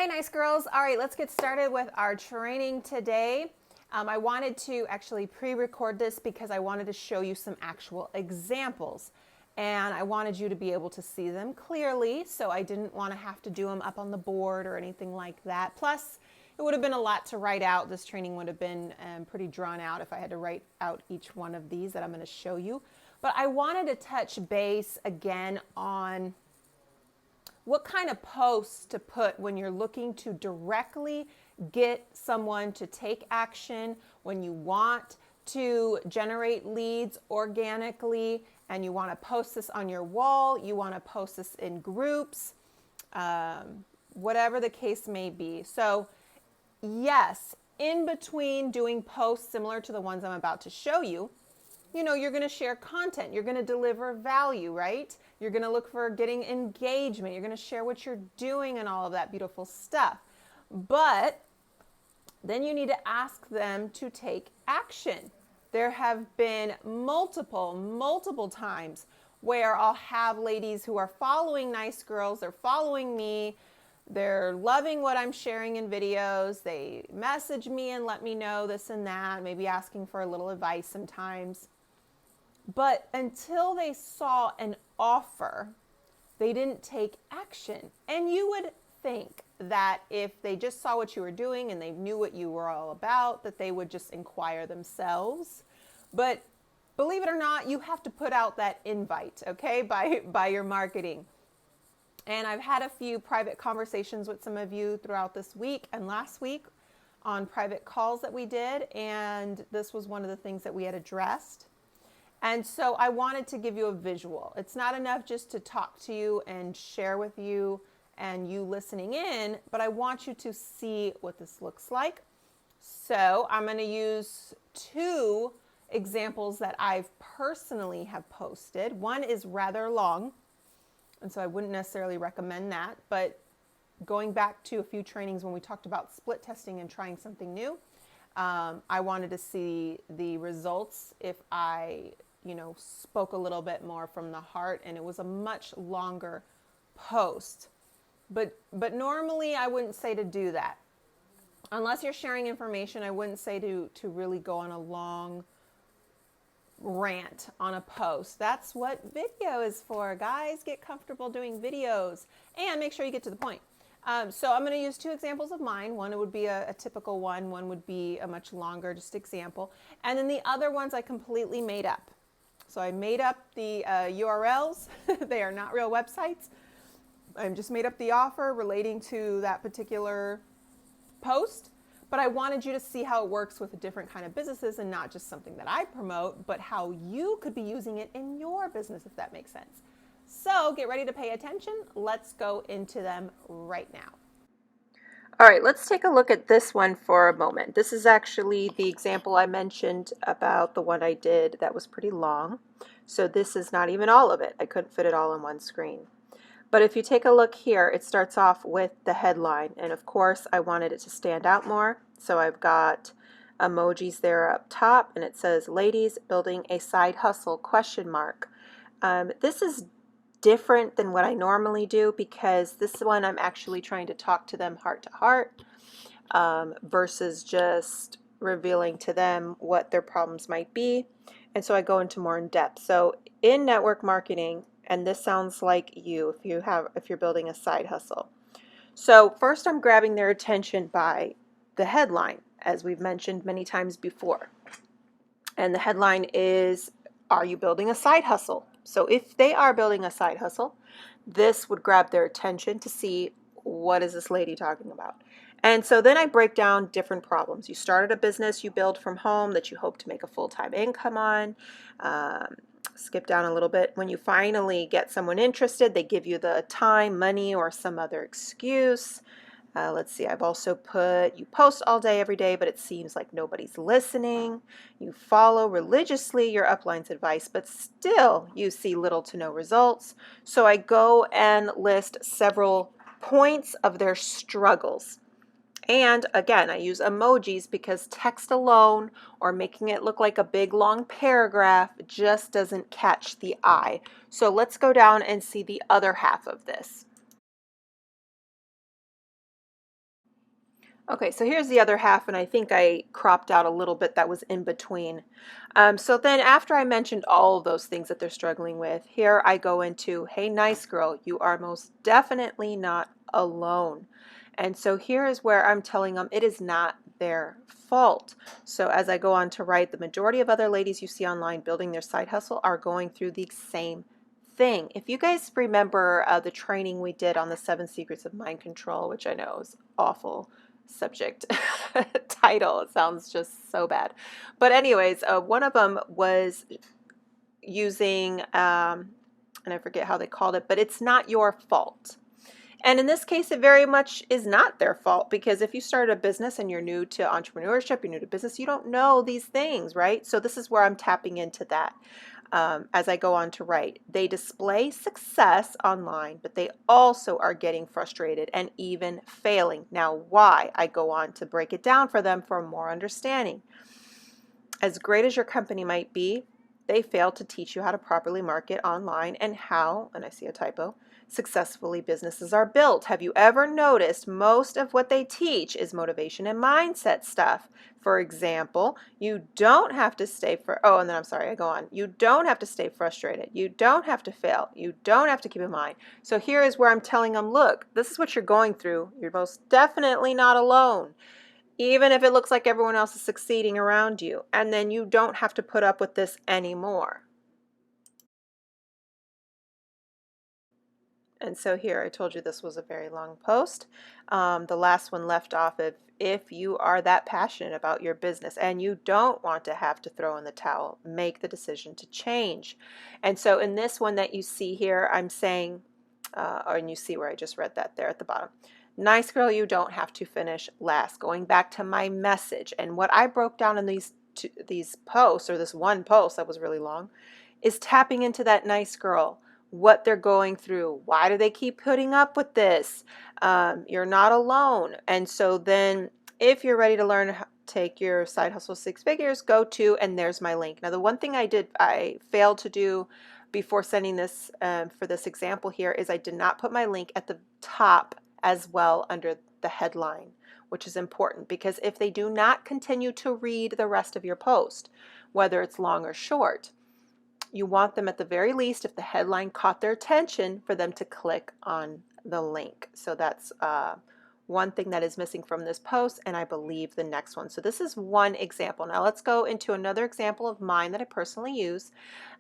Hi, nice girls. All right, let's get started with our training today. I wanted to actually pre-record this because I wanted to show you some actual examples. And I wanted you to be able to see them clearly, so I didn't want to have to do them up on the board or anything like that. Plus, it would have been a lot to write out. This training would have been pretty drawn out if I had to write out each one of these that I'm going to show you. But I wanted to touch base again on what kind of posts to put when you're looking to directly get someone to take action, when you want to generate leads organically and you want to post this on your wall, you want to post this in groups, whatever the case may be. So yes, in between doing posts similar to the ones I'm about to show you, you're going to share content. You're going to deliver value, right? You're going to look for getting engagement. You're going to share what you're doing and all of that beautiful stuff. But then you need to ask them to take action. There have been multiple times where I'll have ladies who are following Nice Girls. They're following me. They're loving what I'm sharing in videos. They message me and let me know this and that, maybe asking for a little advice sometimes. But until they saw an offer, they didn't take action. And you would think that if they just saw what you were doing and they knew what you were all about, that they would just inquire themselves. But believe it or not, you have to put out that invite, okay, by your marketing. And I've had a few private conversations with some of you throughout this week and last week on private calls that we did. And this was one of the things that we had addressed. And so I wanted to give you a visual. It's not enough just to talk to you and share with you and you listening in, but I want you to see what this looks like. So I'm going to use two examples that I've personally have posted. One is rather long, and so I wouldn't necessarily recommend that, but going back to a few trainings when we talked about split testing and trying something new, I wanted to see the results if I spoke a little bit more from the heart, and it was a much longer post. But normally I wouldn't say to do that. Unless you're sharing information, I wouldn't say to really go on a long rant on a post. That's what video is for, guys. Get comfortable doing videos and make sure you get to the point. So I'm going to use two examples of mine. One would be a typical one. One would be a much longer just example. And then the other ones I completely made up. So I made up the URLs. They are not real websites. I just made up the offer relating to that particular post. But I wanted you to see how it works with different kind of businesses and not just something that I promote, but how you could be using it in your business, if that makes sense. So get ready to pay attention. Let's go into them right now. All right, let's take a look at this one for a moment. This is actually the example I mentioned about the one I did that was pretty long. So this is not even all of it. I couldn't fit it all in one screen. But if you take a look here, it starts off with the headline. And of course, I wanted it to stand out more. So I've got emojis there up top, and it says, "Ladies building a side hustle, question mark." This is different than what I normally do because this one I'm actually trying to talk to them heart to heart versus just revealing to them what their problems might be. And so I go into more in depth. So in network marketing, and this sounds like you if you're building a side hustle. So first I'm grabbing their attention by the headline, as we've mentioned many times before. And the headline is, "Are you building a side hustle?" So if they are building a side hustle, this would grab their attention to see, what is this lady talking about? And so then I break down different problems. You started a business you build from home that you hope to make a full-time income on. Skip down a little bit. When you finally get someone interested, they give you the time, money, or some other excuse. Let's see, I've also put, you post all day, every day, but it seems like nobody's listening. You follow religiously your upline's advice, but still you see little to no results. So I go and list several points of their struggles. And again, I use emojis because text alone or making it look like a big long paragraph just doesn't catch the eye. So let's go down and see the other half of this. Okay, so here's the other half, and I think I cropped out a little bit that was in between. So then after I mentioned all of those things that they're struggling with, here I go into, hey, nice girl, you are most definitely not alone. And so here is where I'm telling them it is not their fault. So as I go on to write, the majority of other ladies you see online building their side hustle are going through the same thing. If you guys remember the training we did on the 7 secrets of mind control, which I know is awful subject title. It sounds just so bad. But anyways, one of them was using, and I forget how they called it, but it's not your fault. And in this case, it very much is not their fault, because if you start a business and you're new to entrepreneurship, you're new to business, you don't know these things, right? So this is where I'm tapping into that. As I go on to write, they display success online, but they also are getting frustrated and even failing. Now, why? I go on to break it down for them for more understanding. As great as your company might be, they fail to teach you how to properly market online and how, and I see a typo, successfully businesses are built. Have you ever noticed most of what they teach is motivation and mindset stuff? For example, you don't have to stay and then I'm sorry, I go on. You don't have to stay frustrated. You don't have to fail. You don't have to keep in mind. So here is where I'm telling them, look, this is what you're going through. You're most definitely not alone, even if it looks like everyone else is succeeding around you. And then you don't have to put up with this anymore. And so here, I told you this was a very long post. The last one left off of, if you are that passionate about your business and you don't want to have to throw in the towel, make the decision to change. And so in this one that you see here, I'm saying, and you see where I just read that there at the bottom. Nice girl, you don't have to finish last. Going back to my message and what I broke down in these posts, or this one post that was really long, is tapping into that nice girl, what they're going through. Why do they keep putting up with this? You're not alone. And so then if you're ready to learn how to take your side hustle 6 figures, go to, and there's my link. Now, the one thing I failed to do before sending this for this example here is I did not put my link at the top as well under the headline, which is important, because if they do not continue to read the rest of your post, whether it's long or short, you want them at the very least, if the headline caught their attention, for them to click on the link. So that's one thing that is missing from this post, and I believe the next one. So this is one example. Now let's go into another example of mine that I personally use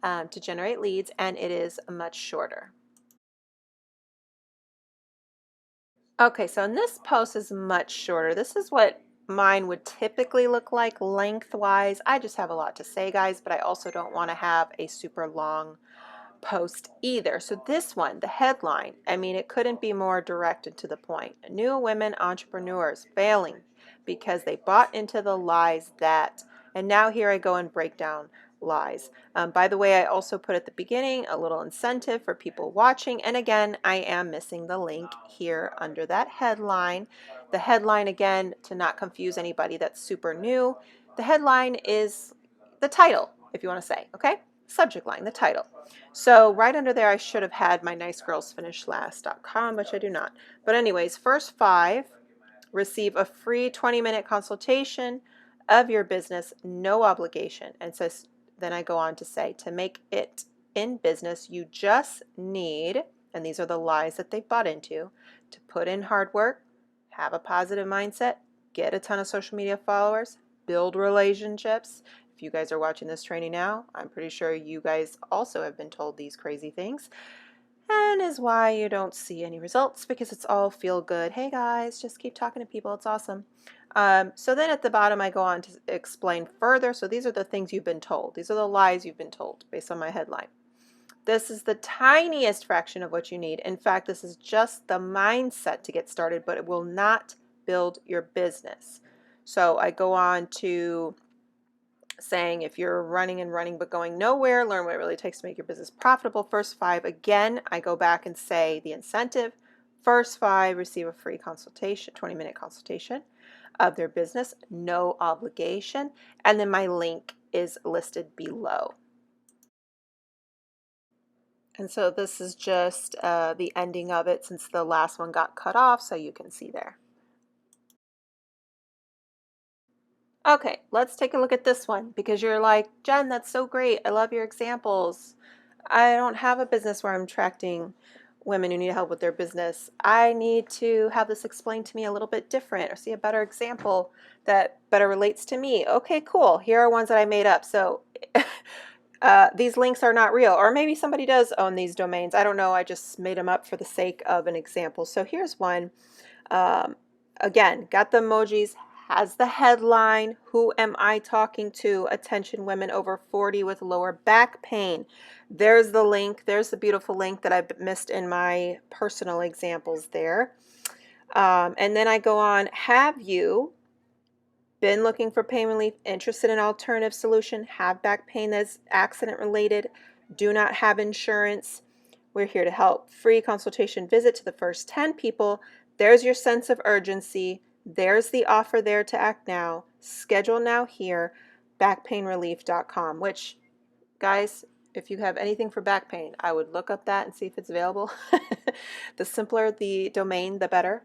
to generate leads, and it is much shorter. Okay, so in this post is much shorter. This is what mine would typically look like lengthwise. I just have a lot to say, guys, but I also don't want to have a super long post either. So this one, the headline, I mean, it couldn't be more direct and to the point. New women entrepreneurs failing because they bought into the lies that, and now here I go and break down lies. By the way, I also put at the beginning a little incentive for people watching, and again, I am missing the link here under that headline. The headline, again, to not confuse anybody that's super new, the headline is the title, if you want to say, okay? Subject line, the title. So right under there, I should have had my nicegirlsfinishlast.com, which I do not. But anyways, first 5 receive a free 20-minute consultation of your business, no obligation. And so then I go on to say, to make it in business, you just need, and these are the lies that they bought into, to put in hard work, have a positive mindset, get a ton of social media followers, build relationships. If you guys are watching this training now, I'm pretty sure you guys also have been told these crazy things, and is why you don't see any results, because it's all feel good. Hey guys, just keep talking to people. It's awesome. So then at the bottom, I go on to explain further. So these are the things you've been told. These are the lies you've been told based on my headline. This is the tiniest fraction of what you need. In fact, this is just the mindset to get started, but it will not build your business. So I go on to saying, if you're running and running but going nowhere, learn what it really takes to make your business profitable. First 5, again, I go back and say the incentive. First 5 receive a free consultation, 20-minute consultation of their business, no obligation. And then my link is listed below. And so this is just the ending of it, since the last one got cut off, so you can see there. Okay, let's take a look at this one because you're like, Jen, that's so great. I love your examples. I don't have a business where I'm attracting women who need help with their business. I need to have this explained to me a little bit different or see a better example that better relates to me. Okay, cool. Here are ones that I made up. So these links are not real, or maybe somebody does own these domains. I don't know. I just made them up for the sake of an example. So here's one. Um, Again, got the emojis, has the headline, who am I talking to? Attention women over 40 with lower back pain. There's the link. There's the beautiful link that I missed in my personal examples there. And then I go on, have you been looking for pain relief, interested in an alternative solution, have back pain that's accident related, do not have insurance? We're here to help. Free consultation visit to the first 10 people. There's your sense of urgency. There's the offer there to act now. Schedule now here, backpainrelief.com, which, guys, if you have anything for back pain, I would look up that and see if it's available. The simpler the domain, the better.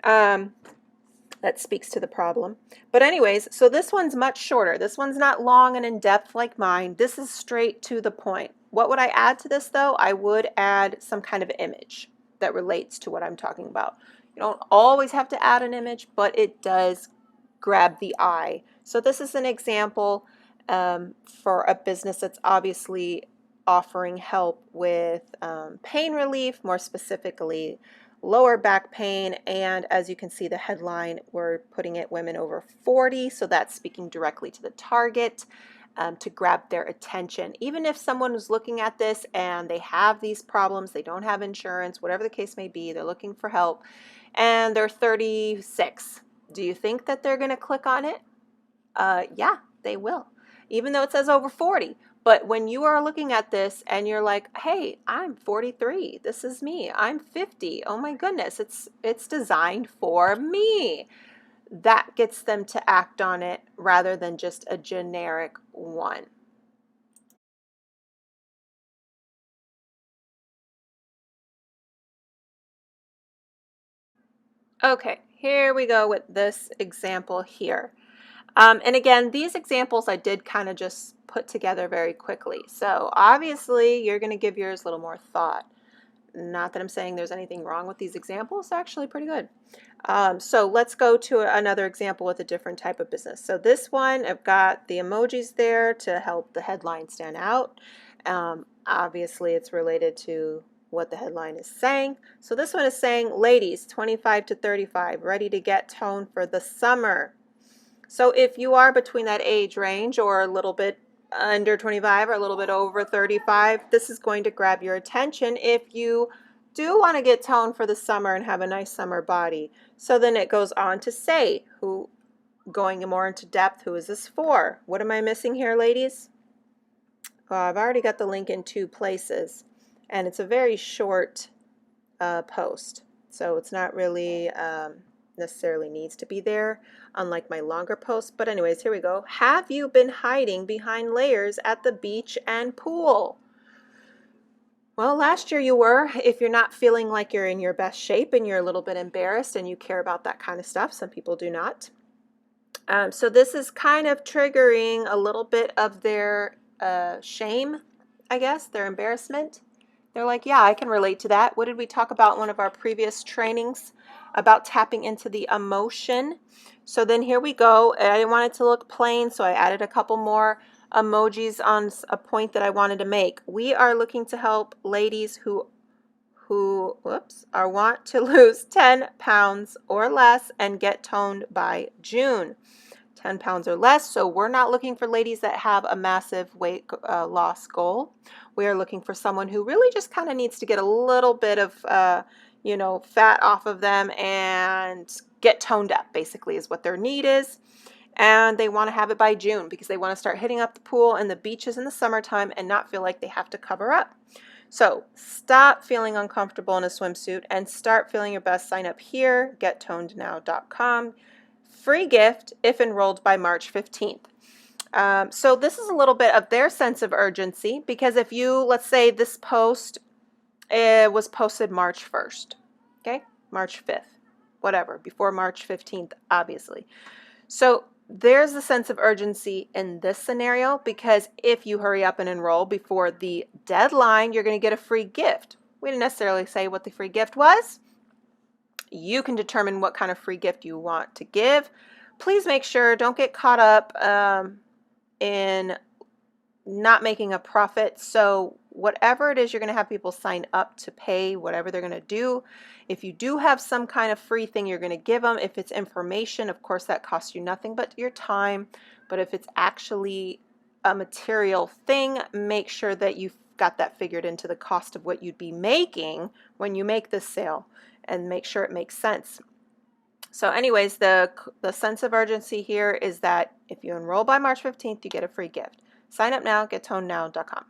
That speaks to the problem. But anyways, so this one's much shorter. This one's not long and in depth like mine. This is straight to the point. What would I add to this though? I would add some kind of image that relates to what I'm talking about. You don't always have to add an image, but it does grab the eye. So this is an example for a business that's obviously offering help with pain relief, more specifically lower back pain, and as you can see the headline, we're putting it women over 40, so that's speaking directly to the target to grab their attention. Even if someone is looking at this and they have these problems, they don't have insurance, whatever the case may be, they're looking for help, and they're 36, do you think that they're going to click on it? Yeah, they will, even though it says over 40. But when you are looking at this and you're like, hey, I'm 43, this is me, I'm 50, oh my goodness, it's designed for me. That gets them to act on it rather than just a generic one. Okay, here we go with this example here. And again, these examples I did kind of just put together very quickly. So obviously you're going to give yours a little more thought. Not that I'm saying there's anything wrong with these examples, actually pretty good. So let's go to another example with a different type of business. So this one, I've got the emojis there to help the headline stand out. Obviously, it's related to what the headline is saying. So this one is saying, ladies, 25 to 35, ready to get toned for the summer. So if you are between that age range or a little bit under 25 or a little bit over 35, this is going to grab your attention if you do want to get toned for the summer and have a nice summer body. So then it goes on to say, going more into depth, who is this for? What am I missing here, ladies? Well, I've already got the link in 2 places, and it's a very short post. So it's not really necessarily needs to be there, unlike my longer posts. But anyways, here we go. Have you been hiding behind layers at the beach and pool? Well, last year you were. If you're not feeling like you're in your best shape and you're a little bit embarrassed and you care about that kind of stuff, some people do not. So this is kind of triggering a little bit of their shame, I guess, their embarrassment. They're like, yeah, I can relate to that. What did we talk about in one of our previous trainings about tapping into the emotion? So then here we go. I didn't want it to look plain, so I added a couple more emojis on a point that I wanted to make. We are looking to help ladies who want to lose 10 pounds or less and get toned by June. 10 pounds or less. So we're not looking for ladies that have a massive weight loss goal. We are looking for someone who really just kind of needs to get a little bit of, fat off of them and get toned up, basically, is what their need is. And they want to have it by June because they want to start hitting up the pool and the beaches in the summertime and not feel like they have to cover up. So stop feeling uncomfortable in a swimsuit and start feeling your best. Sign up here, gettonednow.com. Free gift if enrolled by March 15th. So this is a little bit of their sense of urgency because if you, let's say this post was posted March 1st, okay, March 5th, whatever, before March 15th, obviously. So there's a sense of urgency in this scenario because if you hurry up and enroll before the deadline, you're going to get a free gift. We didn't necessarily say what the free gift was. You can determine what kind of free gift you want to give. Please make sure, don't get caught up in not making a profit. So whatever it is, you're going to have people sign up to pay whatever they're going to do. If you do have some kind of free thing you're going to give them, if it's information, of course that costs you nothing but your time. But if it's actually a material thing, make sure that you've got that figured into the cost of what you'd be making when you make this sale, and make sure it makes sense. So anyways, the sense of urgency here is that if you enroll by March 15th, you get a free gift. Sign up now, gettonednow.com.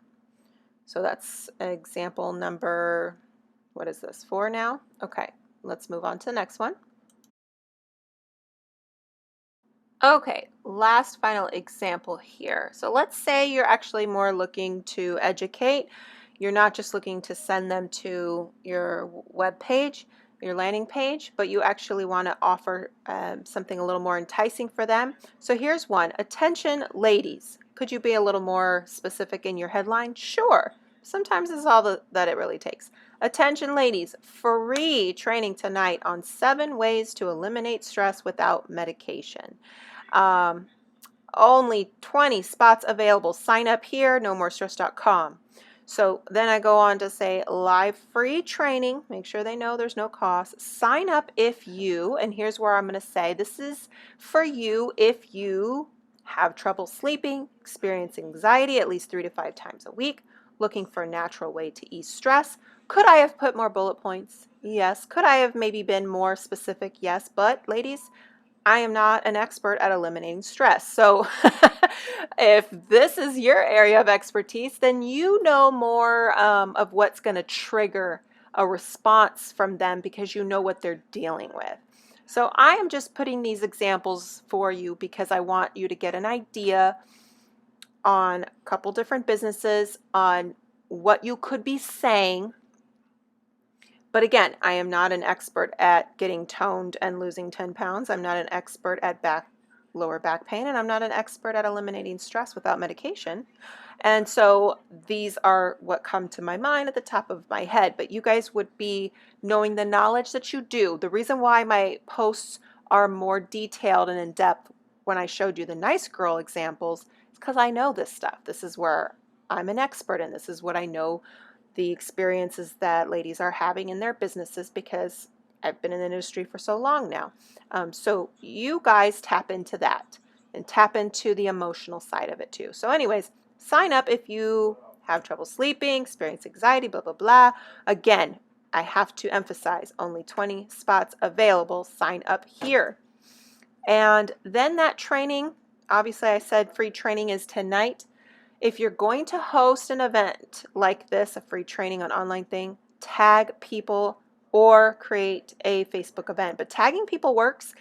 So that's example number, what is this, 4 now? Okay, let's move on to the next one. Okay, last final example here. So let's say you're actually more looking to educate. You're not just looking to send them to your web page, your landing page, but you actually want to offer something a little more enticing for them. So here's one. Attention, ladies. Could you be a little more specific in your headline? Sure. Sometimes this is all that it really takes. Attention, ladies. Free training tonight on 7 ways to eliminate stress without medication. Only 20 spots available. Sign up here, nomorestress.com. So then I go on to say live free training. Make sure they know there's no cost. Sign up if you, and here's where I'm going to say this is for you if you have trouble sleeping, experience anxiety at least 3 to 5 times a week, looking for a natural way to ease stress. Could I have put more bullet points? Yes. Could I have maybe been more specific? Yes. But ladies, I am not an expert at eliminating stress. So if this is your area of expertise, then you know more of what's going to trigger a response from them because you know what they're dealing with. So I am just putting these examples for you because I want you to get an idea on a couple different businesses, on what you could be saying. But again, I am not an expert at getting toned and losing 10 pounds. I'm not an expert at lower back pain, and I'm not an expert at eliminating stress without medication. And so these are what come to my mind at the top of my head. But you guys would be knowing the knowledge that you do. The reason why my posts are more detailed and in depth when I showed you the nice girl examples is because I know this stuff. This is where I'm an expert in. This is what I know, the experiences that ladies are having in their businesses, because I've been in the industry for so long now. So you guys tap into that and tap into the emotional side of it too. So anyways, sign up if you have trouble sleeping, experience anxiety, blah, blah, blah. Again, I have to emphasize only 20 spots available. Sign up here. And then that training, obviously I said free training is tonight. If you're going to host an event like this, a free training on online thing, tag people or create a Facebook event. But tagging people works.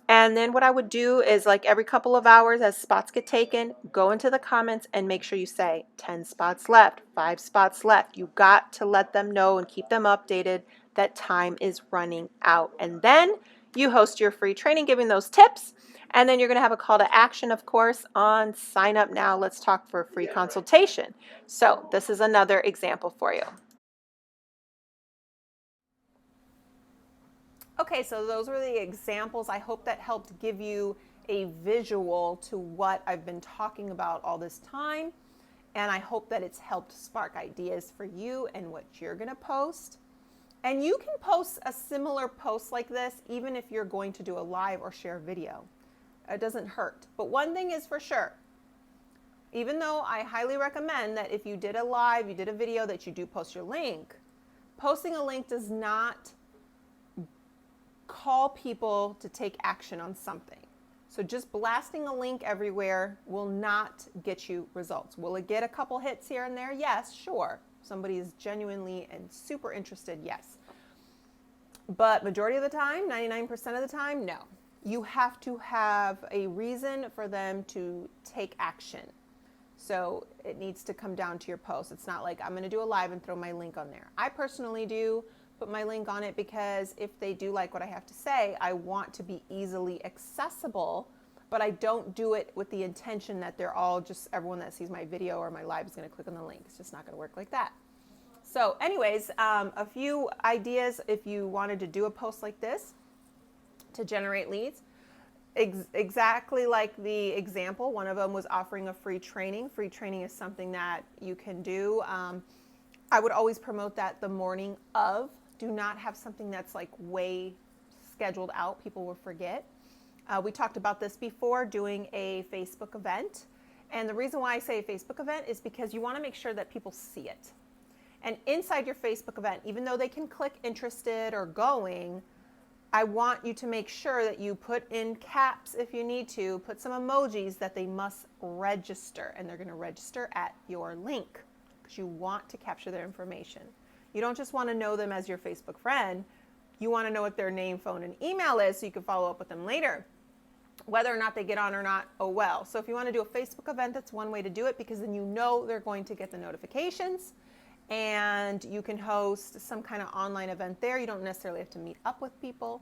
And then what I would do is, like, every couple of hours as spots get taken, go into the comments and make sure you say 10 spots left, 5 spots left. You got to let them know and keep them updated that time is running out. And then you host your free training giving those tips. And then you're going to have a call to action, of course, on sign up now. Let's talk for a free consultation. So this is another example for you. Okay, so those were the examples. I hope that helped give you a visual to what I've been talking about all this time. And I hope that it's helped spark ideas for you and what you're going to post. And you can post a similar post like this even if you're going to do a live or share video. It doesn't hurt. But one thing is for sure, even though I highly recommend that if you did a live, you did a video, that you do post your link, posting a link does not call people to take action on something. So just blasting a link everywhere will not get you results. Will it get a couple hits here and there? Yes, sure. Somebody is genuinely and super interested, yes. But majority of the time, 99% of the time, no. You have to have a reason for them to take action. So it needs to come down to your post. It's not like I'm going to do a live and throw my link on there. I personally do put my link on it because if they do like what I have to say, I want to be easily accessible but I don't do it with the intention that they're all just everyone that sees my video or my live is going to click on the link. It's just not going to work like that. So anyways, a few ideas if you wanted to do a post like this to generate leads. Exactly like the example, one of them was offering a free training. Free training is something that you can do. I would always promote that the morning of. Do not have something that's like way scheduled out. People will forget. We talked about this before, doing a Facebook event. And the reason why I say a Facebook event is because you want to make sure that people see it. And inside your Facebook event, even though they can click interested or going, I want you to make sure that you put in caps if you need to, put some emojis that they must register, and they're going to register at your link because you want to capture their information. You don't just want to know them as your Facebook friend. You want to know what their name, phone, and email is so you can follow up with them later. Whether or not they get on or not, oh well. So if you want to do a Facebook event, that's one way to do it because then you know they're going to get the notifications. And you can host some kind of online event there. You don't necessarily have to meet up with people.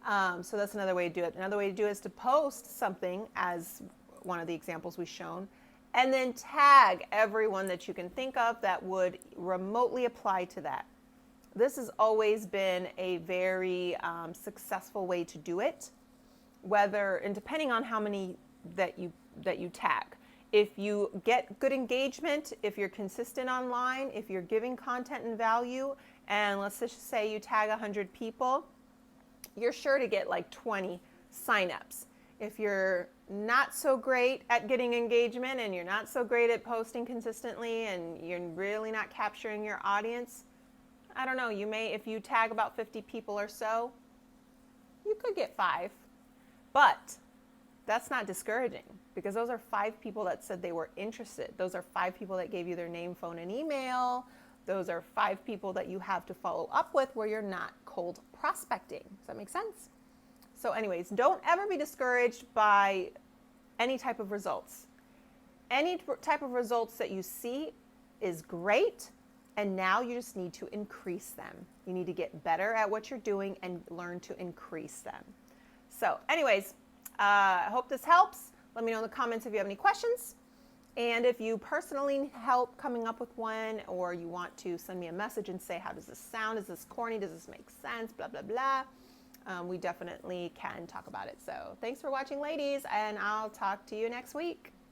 So that's another way to do it. Another way to do it is to post something, as one of the examples we've shown, and then tag everyone that you can think of that would remotely apply to that. This has always been a very successful way to do it, whether and depending on how many that you tag. If you get good engagement, if you're consistent online, if you're giving content and value, and let's just say you tag 100 people, you're sure to get like 20 signups. If you're not so great at getting engagement and you're not so great at posting consistently and you're really not capturing your audience, I don't know, you may, if you tag about 50 people or so, you could get 5. But that's not discouraging because those are 5 people that said they were interested. Those are 5 people that gave you their name, phone, and email. Those are 5 people that you have to follow up with where you're not cold prospecting. Does that make sense? So anyways, don't ever be discouraged by any type of results. Any type of results that you see is great, and now you just need to increase them. You need to get better at what you're doing and learn to increase them. So anyways, I hope this helps. Let me know in the comments if you have any questions. And if you personally need help coming up with one, or you want to send me a message and say, how does this sound? Is this corny? Does this make sense? Blah, blah, blah. We definitely can talk about it. So thanks for watching, ladies, and I'll talk to you next week.